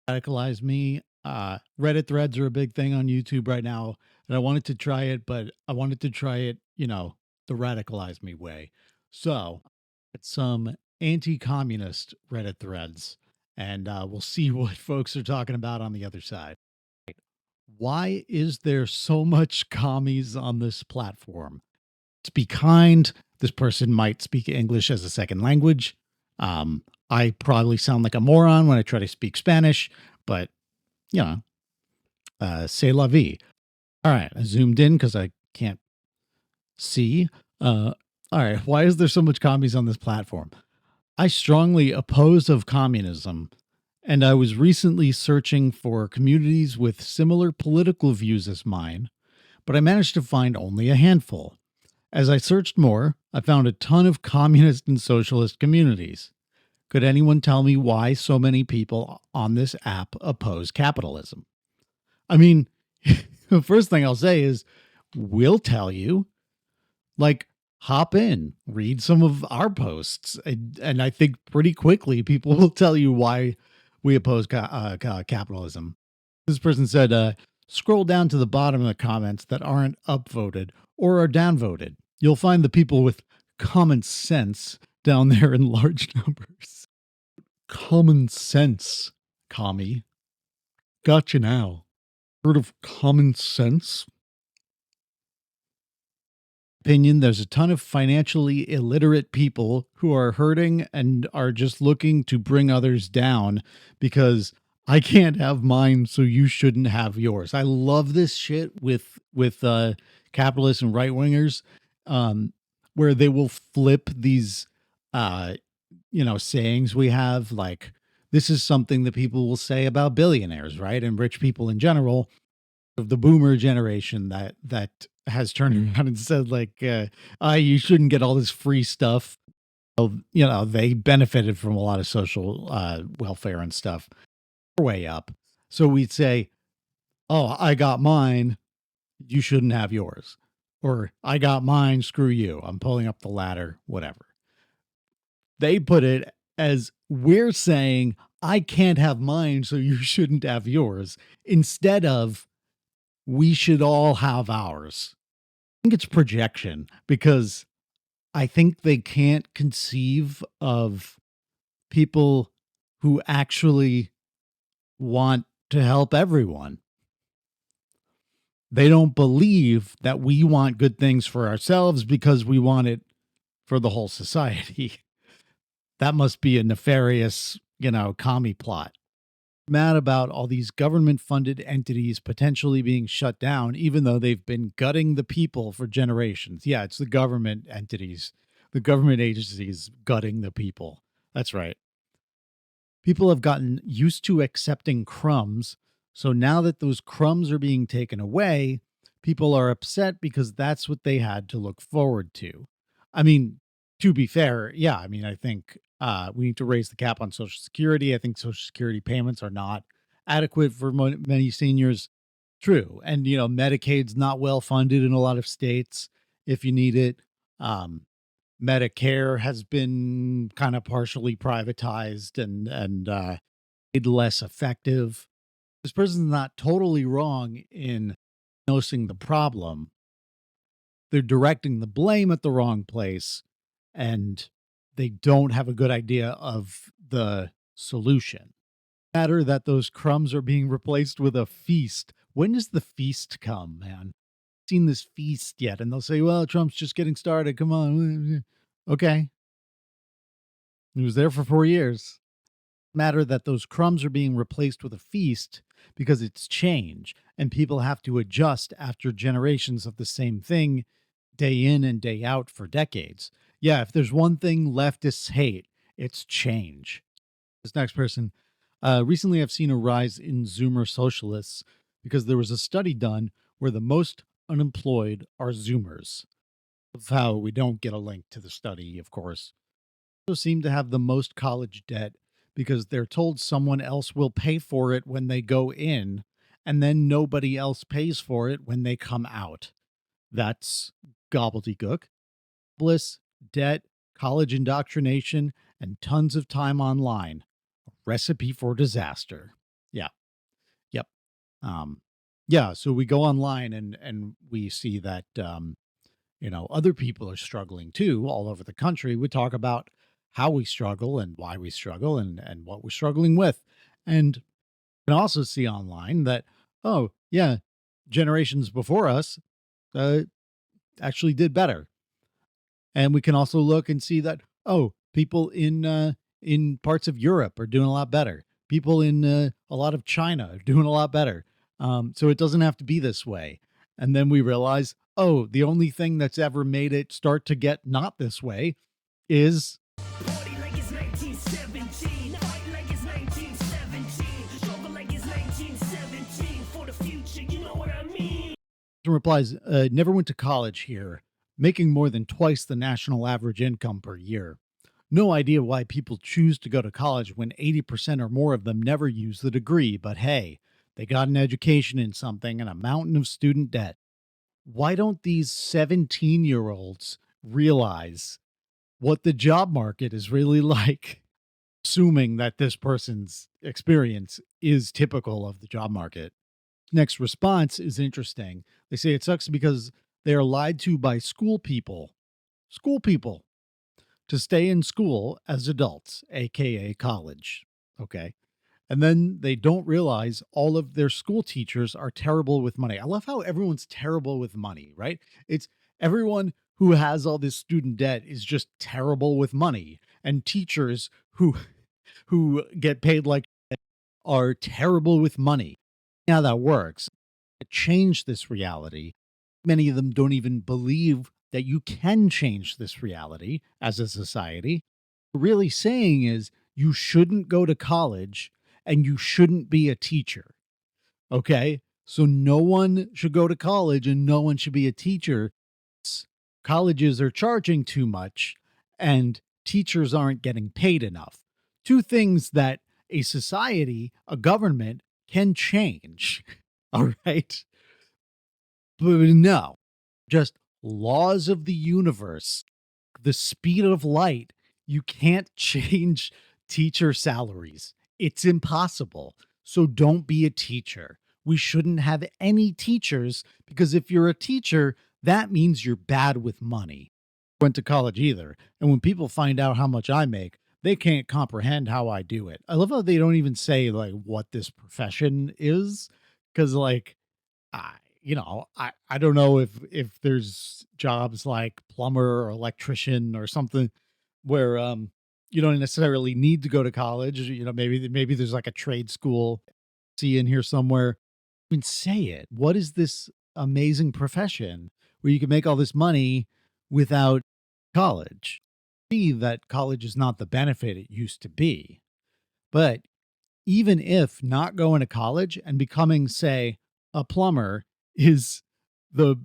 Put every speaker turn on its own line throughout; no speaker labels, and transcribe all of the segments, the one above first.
Radicalize me. Reddit threads are a big thing on YouTube right now, and I wanted to try it, but I wanted to try it, the radicalize me way. So, it's some anti-communist Reddit threads, and we'll see what folks are talking about on the other side. Why is there so much commies on this platform? To be kind, this person might speak English as a second language. I probably sound like a moron when I try to speak Spanish, but you know, c'est la vie. All right, I zoomed in because I can't see. All right, why is there so much commies on this platform? I strongly oppose of communism, and I was recently searching for communities with similar political views as mine, but I managed to find only a handful. As I searched more, I found a ton of communist and socialist communities. Could anyone tell me why so many people on this app oppose capitalism? I mean, the first thing I'll say is we'll tell you, like, hop in, read some of our posts. And I think pretty quickly people will tell you why we oppose capitalism. This person said, scroll down to the bottom of the comments that aren't upvoted or are downvoted. You'll find the people with common sense down there in large numbers. Common sense, commie. Gotcha now. Heard of common sense? Opinion, there's a ton of financially illiterate people who are hurting and are just looking to bring others down because I can't have mine, so you shouldn't have yours. I love this shit with capitalists and right wingers, um, where they will flip these uh sayings we have, like this is something that people will say about billionaires, right? And rich people in general, of the boomer generation that has turned around and said like, you shouldn't get all this free stuff. Well, they benefited from a lot of social welfare and stuff. Way up. So we'd say, oh, I got mine, you shouldn't have yours. Or I got mine, screw you. I'm pulling up the ladder, whatever. They put it as we're saying, I can't have mine, so you shouldn't have yours, instead of we should all have ours. I think it's projection because I think they can't conceive of people who actually want to help everyone. They don't believe that we want good things for ourselves because we want it for the whole society. That must be a nefarious, commie plot. Mad about all these government funded entities potentially being shut down, even though they've been gutting the people for generations. Yeah, it's the government entities, the government agencies gutting the people. That's right. People have gotten used to accepting crumbs. So now that those crumbs are being taken away, people are upset because that's what they had to look forward to. I mean, to be fair, yeah, I mean, I think we need to raise the cap on Social Security. I think Social Security payments are not adequate for many seniors. True. And, Medicaid's not well funded in a lot of states if you need it. Um, Medicare has been kind of partially privatized and made less effective. This person's not totally wrong in noticing the problem. They're directing the blame at the wrong place, and they don't have a good idea of the solution. Matter that those crumbs are being replaced with a feast. When does the feast come, man? Seen this feast yet? And they'll say, well, Trump's just getting started. Come on. Okay. He was there for 4 years. Matter that those crumbs are being replaced with a feast because it's change and people have to adjust after generations of the same thing day in and day out for decades. Yeah, if there's one thing leftists hate, it's change. This next person, recently I've seen a rise in Zoomer socialists because there was a study done where the most unemployed are Zoomers. Of how we don't get a link to the study, of course, also seem to have the most college debt because they're told someone else will pay for it when they go in, and then nobody else pays for it when they come out. That's gobbledygook. Bliss, debt, college indoctrination, and tons of time online. A recipe for disaster. Yeah. Yep. Um, yeah. So we go online and we see that other people are struggling too all over the country. We talk about how we struggle and why we struggle and what we're struggling with. And you can also see online that, oh, yeah, generations before us uh, actually did better. And we can also look and see that, oh, people in parts of Europe are doing a lot better. People in a lot of China are doing a lot better. So it doesn't have to be this way. And then we realize, oh, the only thing that's ever made it start to get not this way is
Party like it's 1917. Fight like it's 1917. Struggle like it's 1917. For the future, you know what I mean?
replies, never went to college here, making more than twice the national average income per year. No idea why people choose to go to college when 80% or more of them never use the degree, but hey, they got an education in something and a mountain of student debt. Why don't these 17-year-olds realize what the job market is really like, assuming that this person's experience is typical of the job market? Next response is interesting. They say it sucks because they are lied to by school people to stay in school as adults, aka college. Okay. And then they don't realize all of their school teachers are terrible with money. I love how everyone's terrible with money, right? It's everyone who has all this student debt is just terrible with money. And teachers who get paid like are terrible with money. How that works. To change this reality, many of them don't even believe that you can change this reality as a society. Really saying is you shouldn't go to college and you shouldn't be a teacher. Okay. So no one should go to college and no one should be a teacher. Colleges are charging too much and teachers aren't getting paid enough. Two things that a society, a government can change. All right. But no, just laws of the universe, the speed of light. You can't change teacher salaries. It's impossible. So don't be a teacher. We shouldn't have any teachers because if you're a teacher, that means you're bad with money. Went to college either. And when people find out how much I make, they can't comprehend how I do it. I love how they don't even say like what this profession is cuz like I I don't know if there's jobs like plumber or electrician or something where you don't necessarily need to go to college. Maybe there's like a trade school see in here somewhere. I mean, say it. What is this amazing profession where you can make all this money without college? See that college is not the benefit it used to be. But even if not going to college and becoming, say, a plumber is the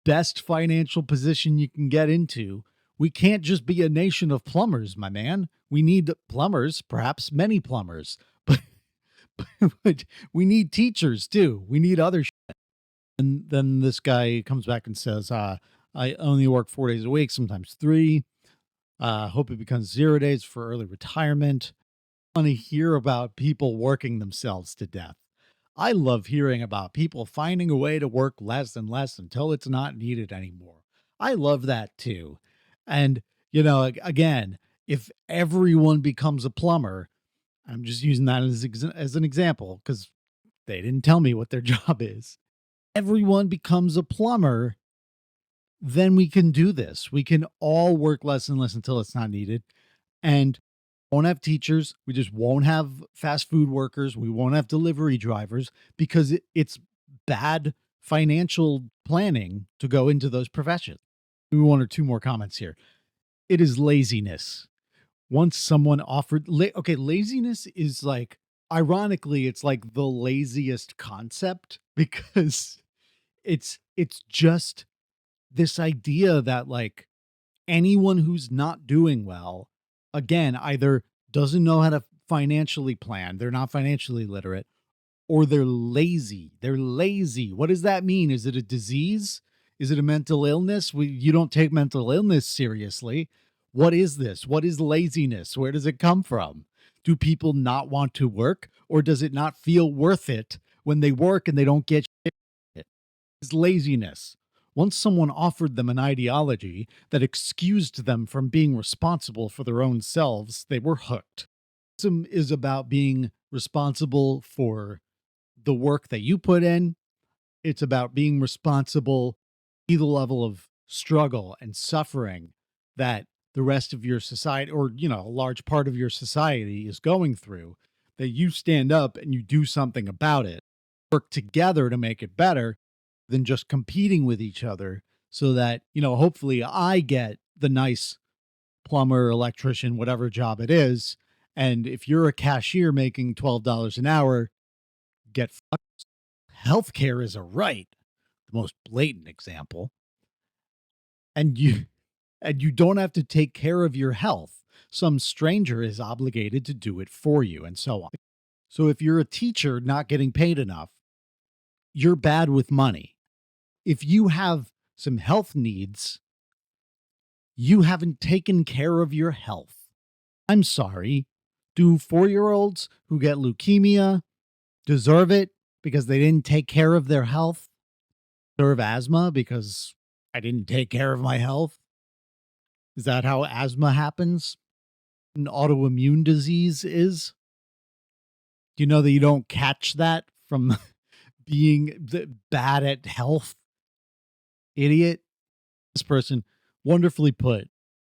best financial position you can get into, we can't just be a nation of plumbers, my man. We need plumbers, perhaps many plumbers, but but we need teachers too. We need other and then this guy comes back and says, I only work 4 days a week, sometimes three. Hope it becomes 0 days for early retirement. Want to hear about people working themselves to death. I love hearing about people finding a way to work less and less until it's not needed anymore. I love that too. And, again, if everyone becomes a plumber, I'm just using that as an example because they didn't tell me what their job is. Everyone becomes a plumber, then we can do this. We can all work less and less until it's not needed. And won't have teachers. We just won't have fast food workers. We won't have delivery drivers because it's bad financial planning to go into those professions. Maybe one or two more comments here. It is laziness. Once someone offered, okay, laziness is like, ironically, it's like the laziest concept because it's just this idea that like anyone who's not doing well, again, either doesn't know how to financially plan, they're not financially literate, or they're lazy. They're lazy. What does that mean? Is it a disease? Is it a mental illness? You don't take mental illness seriously. What is this? What is laziness? Where does it come from? Do people not want to work, or does it not feel worth it when they work and they don't get shit? It's laziness. Once someone offered them an ideology that excused them from being responsible for their own selves, they were hooked. Some is about being responsible for the work that you put in. It's about being responsible, the level of struggle and suffering that the rest of your society, or a large part of your society, is going through, that you stand up and you do something about it, work together to make it better than just competing with each other, so that hopefully I get the nice plumber, electrician, whatever job it is, and if you're a cashier making $12 an hour, get fucked. Healthcare is a right, the most blatant example. And you don't have to take care of your health. Some stranger is obligated to do it for you, and so on. So if you're a teacher not getting paid enough, you're bad with money. If you have some health needs, you haven't taken care of your health. I'm sorry. Do 4-year-olds who get leukemia deserve it because they didn't take care of their health? Deserve asthma because I didn't take care of my health? Is that how asthma happens? An autoimmune disease is? Do you know that you don't catch that from being bad at health? Idiot. This person wonderfully put,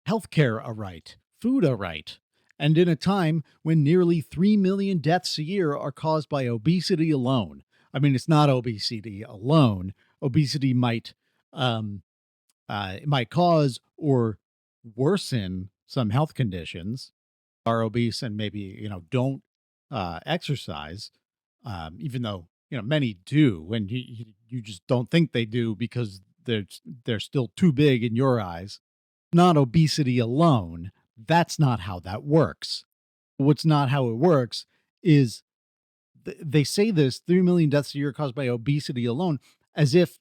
healthcare a right, food a right. And in a time when nearly 3 million deaths a year are caused by obesity alone. I mean, it's not obesity alone. Obesity it might cause or worsen some health conditions. Are obese and maybe don't exercise, even though many do, and you just don't think they do because they're still too big in your eyes. Not obesity alone. That's not how that works. What's not how it works is they say this 3 million deaths a year caused by obesity alone, as if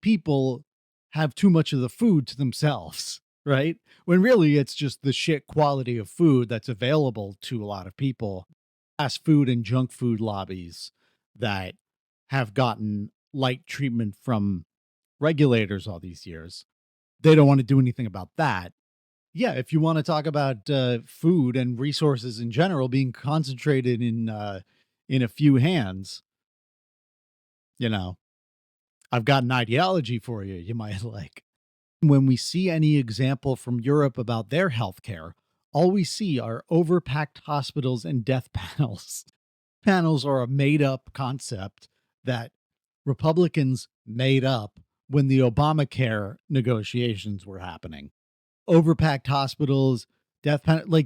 people have too much of the food to themselves, right? When really it's just the shit quality of food that's available to a lot of people. Fast food and junk food lobbies that have gotten light treatment from regulators all these years. They don't want to do anything about that. Yeah, if you want to talk about food and resources in general being concentrated in a few hands, you know, I've got an ideology for you. You might like. When we see any example from Europe about their healthcare, all we see are overpacked hospitals and death panels. Panels are a made up concept that Republicans made up when the Obamacare negotiations were happening. Overpacked hospitals, death panel,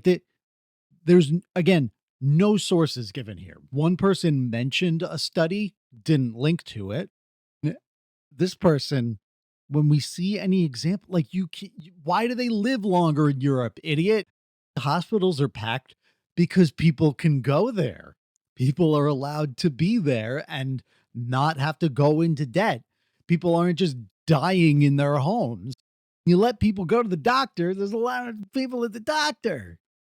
there's again no sources given here. One person mentioned a study, didn't link to it. This person, when we see any example, why do they live longer in Europe, idiot? The hospitals are packed because people can go there. People are allowed to be there and not have to go into debt. People aren't just dying in their homes. You let people go to the doctor, there's a lot of people at the doctor.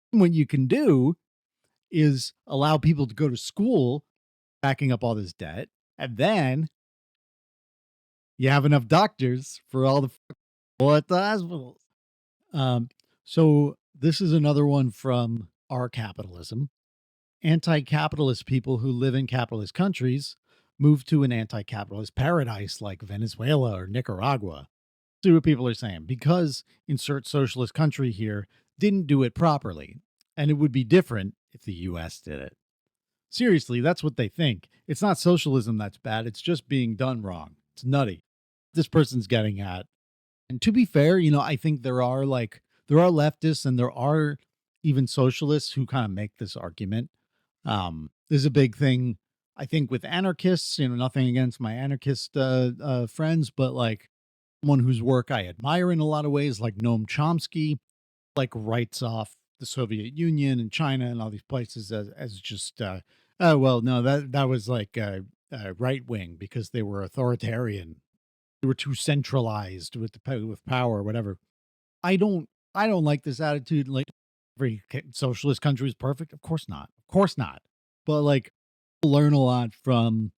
What you can do is allow people to go to school, backing up all this debt, and then you have enough doctors for all the people at the hospitals. So this is another one from Our Capitalism. Anti-capitalist people who live in capitalist countries move to an anti-capitalist paradise like Venezuela or Nicaragua. See what people are saying, because insert socialist country here didn't do it properly, and it would be different if the US did it. Seriously, that's what they think. It's not socialism that's bad, it's just being done wrong. It's nutty. This person's getting at. And to be fair, I think there are leftists and there are even socialists who kind of make this argument. There's a big thing, I think, with anarchists, nothing against my anarchist friends, but like someone whose work I admire in a lot of ways, like Noam Chomsky, writes off the Soviet Union and China and all these places as just, oh, well, no, that was right wing because they were authoritarian. They were too centralized with power or whatever. I don't like this attitude. every socialist country is perfect. Of course not. Of course not. But like, learn a lot from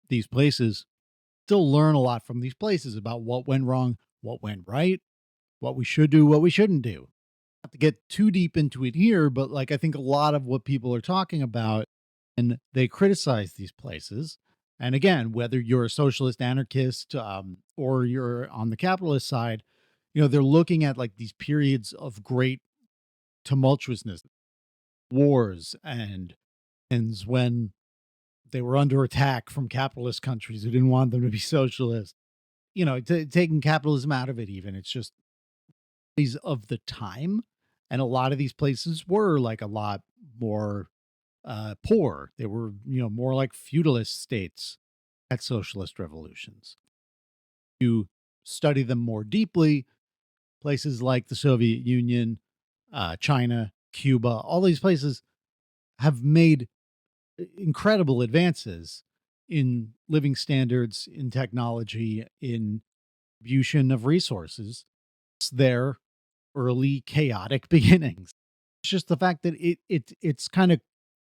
these places. Still learn a lot from these places about what went wrong, what went right, what we should do, what we shouldn't do. Not to get too deep into it here, but like I think a lot of what people are talking about, and they criticize these places. And again, whether you're a socialist anarchist or you're on the capitalist side, they're looking at like these periods of great tumultuousness, wars, and when they were under attack from capitalist countries who didn't want them to be socialist. Taking capitalism out of it, even it's just these of the time, and a lot of these places were like a lot more poor. They were, more like feudalist states at socialist revolutions. You study them more deeply, places like the Soviet Union, China, Cuba, all these places have made incredible advances in living standards, in technology, in distribution of resources. It's their early chaotic beginnings. It's just the fact that it's kind of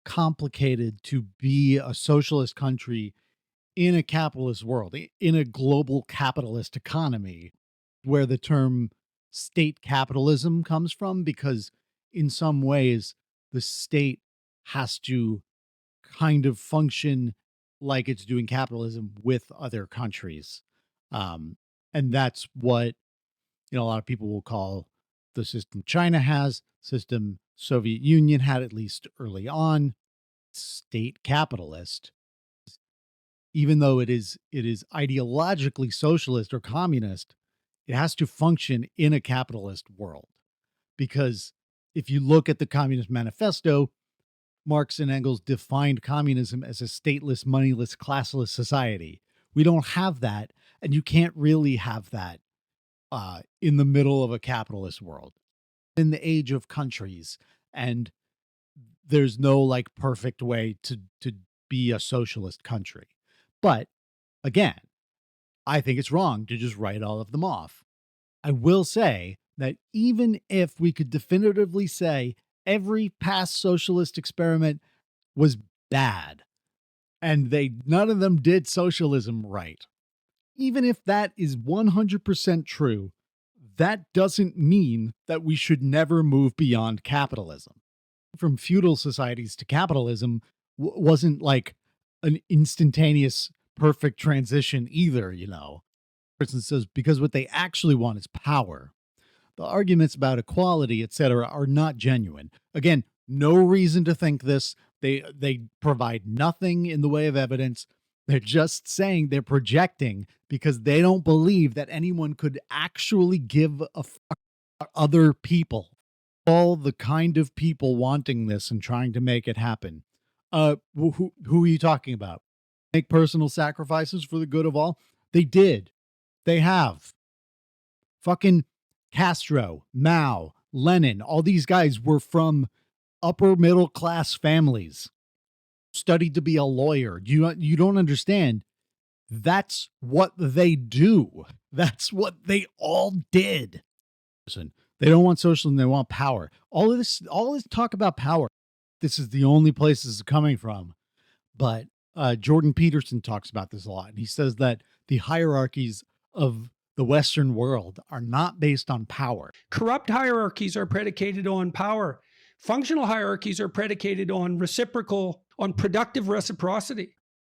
complicated to be a socialist country in a capitalist world, in a global capitalist economy, where the term state capitalism comes from, because in some ways the state has to kind of function like it's doing capitalism with other countries. And that's what, a lot of people will call the system China has, system Soviet Union had, at least early on, state capitalist. Even though it is ideologically socialist or communist, it has to function in a capitalist world. Because if you look at the Communist Manifesto, Marx and Engels defined communism as a stateless, moneyless, classless society. We don't have that, and you can't really have that in the middle of a capitalist world, in the age of countries, and there's no like perfect way to be a socialist country. But again, I think it's wrong to just write all of them off. I will say that even if we could definitively say every past socialist experiment was bad and none of them did socialism right, even if that is 100% true, that doesn't mean that we should never move beyond capitalism. From feudal societies to capitalism wasn't like an instantaneous perfect transition either, Person says, because what they actually want is power. The arguments about equality, etc., are not genuine. Again, no reason to think this. They provide nothing in the way of evidence. They're just saying, they're projecting, because they don't believe that anyone could actually give a fuck about other people. All the kind of people wanting this and trying to make it happen. Who are you talking about? Make personal sacrifices for the good of all? They did. They have. Fucking Castro, Mao, Lenin, all these guys were from upper middle class families, studied to be a lawyer. You don't understand. That's what they do. That's what they all did. Listen, they don't want socialism, they want power. All this talk about power, this is the only place this is coming from. But Jordan Peterson talks about this a lot. And he says that the hierarchies of the Western world are not based on power.
Corrupt hierarchies are predicated on power. Functional hierarchies are predicated on productive reciprocity.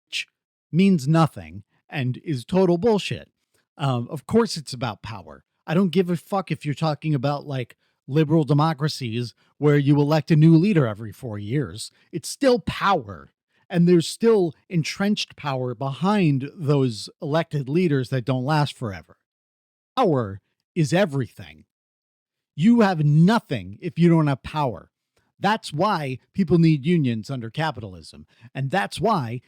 Which means nothing and is total bullshit. Of course it's about power. I don't give a fuck if you're talking about like liberal democracies where you elect a new leader every 4 years. It's still power. And there's still entrenched power behind those elected leaders that don't last forever. Power is everything. You have nothing if you don't have power. That's why people need unions under capitalism. And that's why,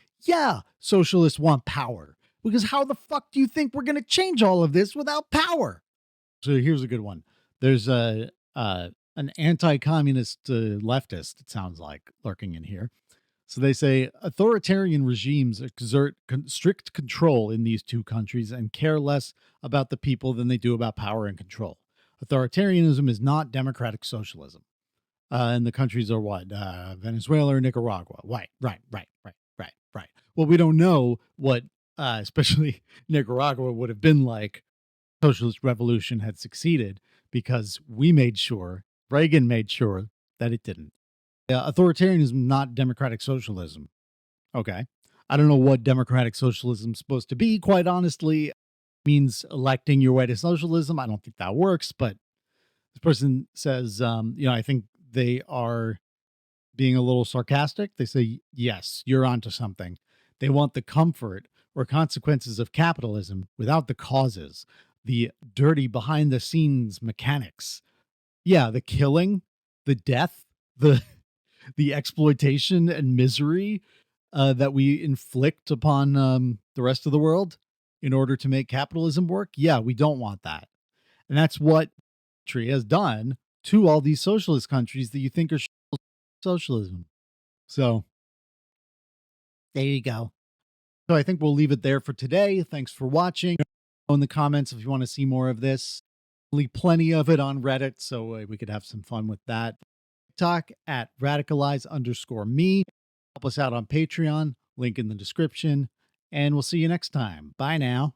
socialists want power. Because how the fuck do you think we're going to change all of this without power? So here's a good one. There's an anti-communist leftist, it sounds like, lurking in here. So they say authoritarian regimes exert strict control in these two countries and care less about the people than they do about power and control. Authoritarianism is not democratic socialism. And the countries are what? Venezuela or Nicaragua. Right. Well, we don't know what, especially Nicaragua would have been like socialist revolution had succeeded because we made sure, Reagan made sure that it didn't. Authoritarianism, not democratic socialism. Okay. I don't know what democratic socialism is supposed to be, quite honestly. It means electing your way to socialism. I don't think that works, but this person says, I think they are being a little sarcastic. They say, yes, you're onto something. They want the comfort or consequences of capitalism without the causes, the dirty behind the scenes mechanics. Yeah, the killing, the death, the the exploitation and misery that we inflict upon the rest of the world in order to make capitalism work. Yeah, we don't want that. And that's what Tree has done to all these socialist countries that you think are socialism. So there you go. So I think we'll leave it there for today. Thanks for watching. In the comments if you want to see more of this. Plenty of it on Reddit, so we could have some fun with that. TikTok at radicalize_me. Help us out on Patreon. Link in the description. And we'll see you next time. Bye now.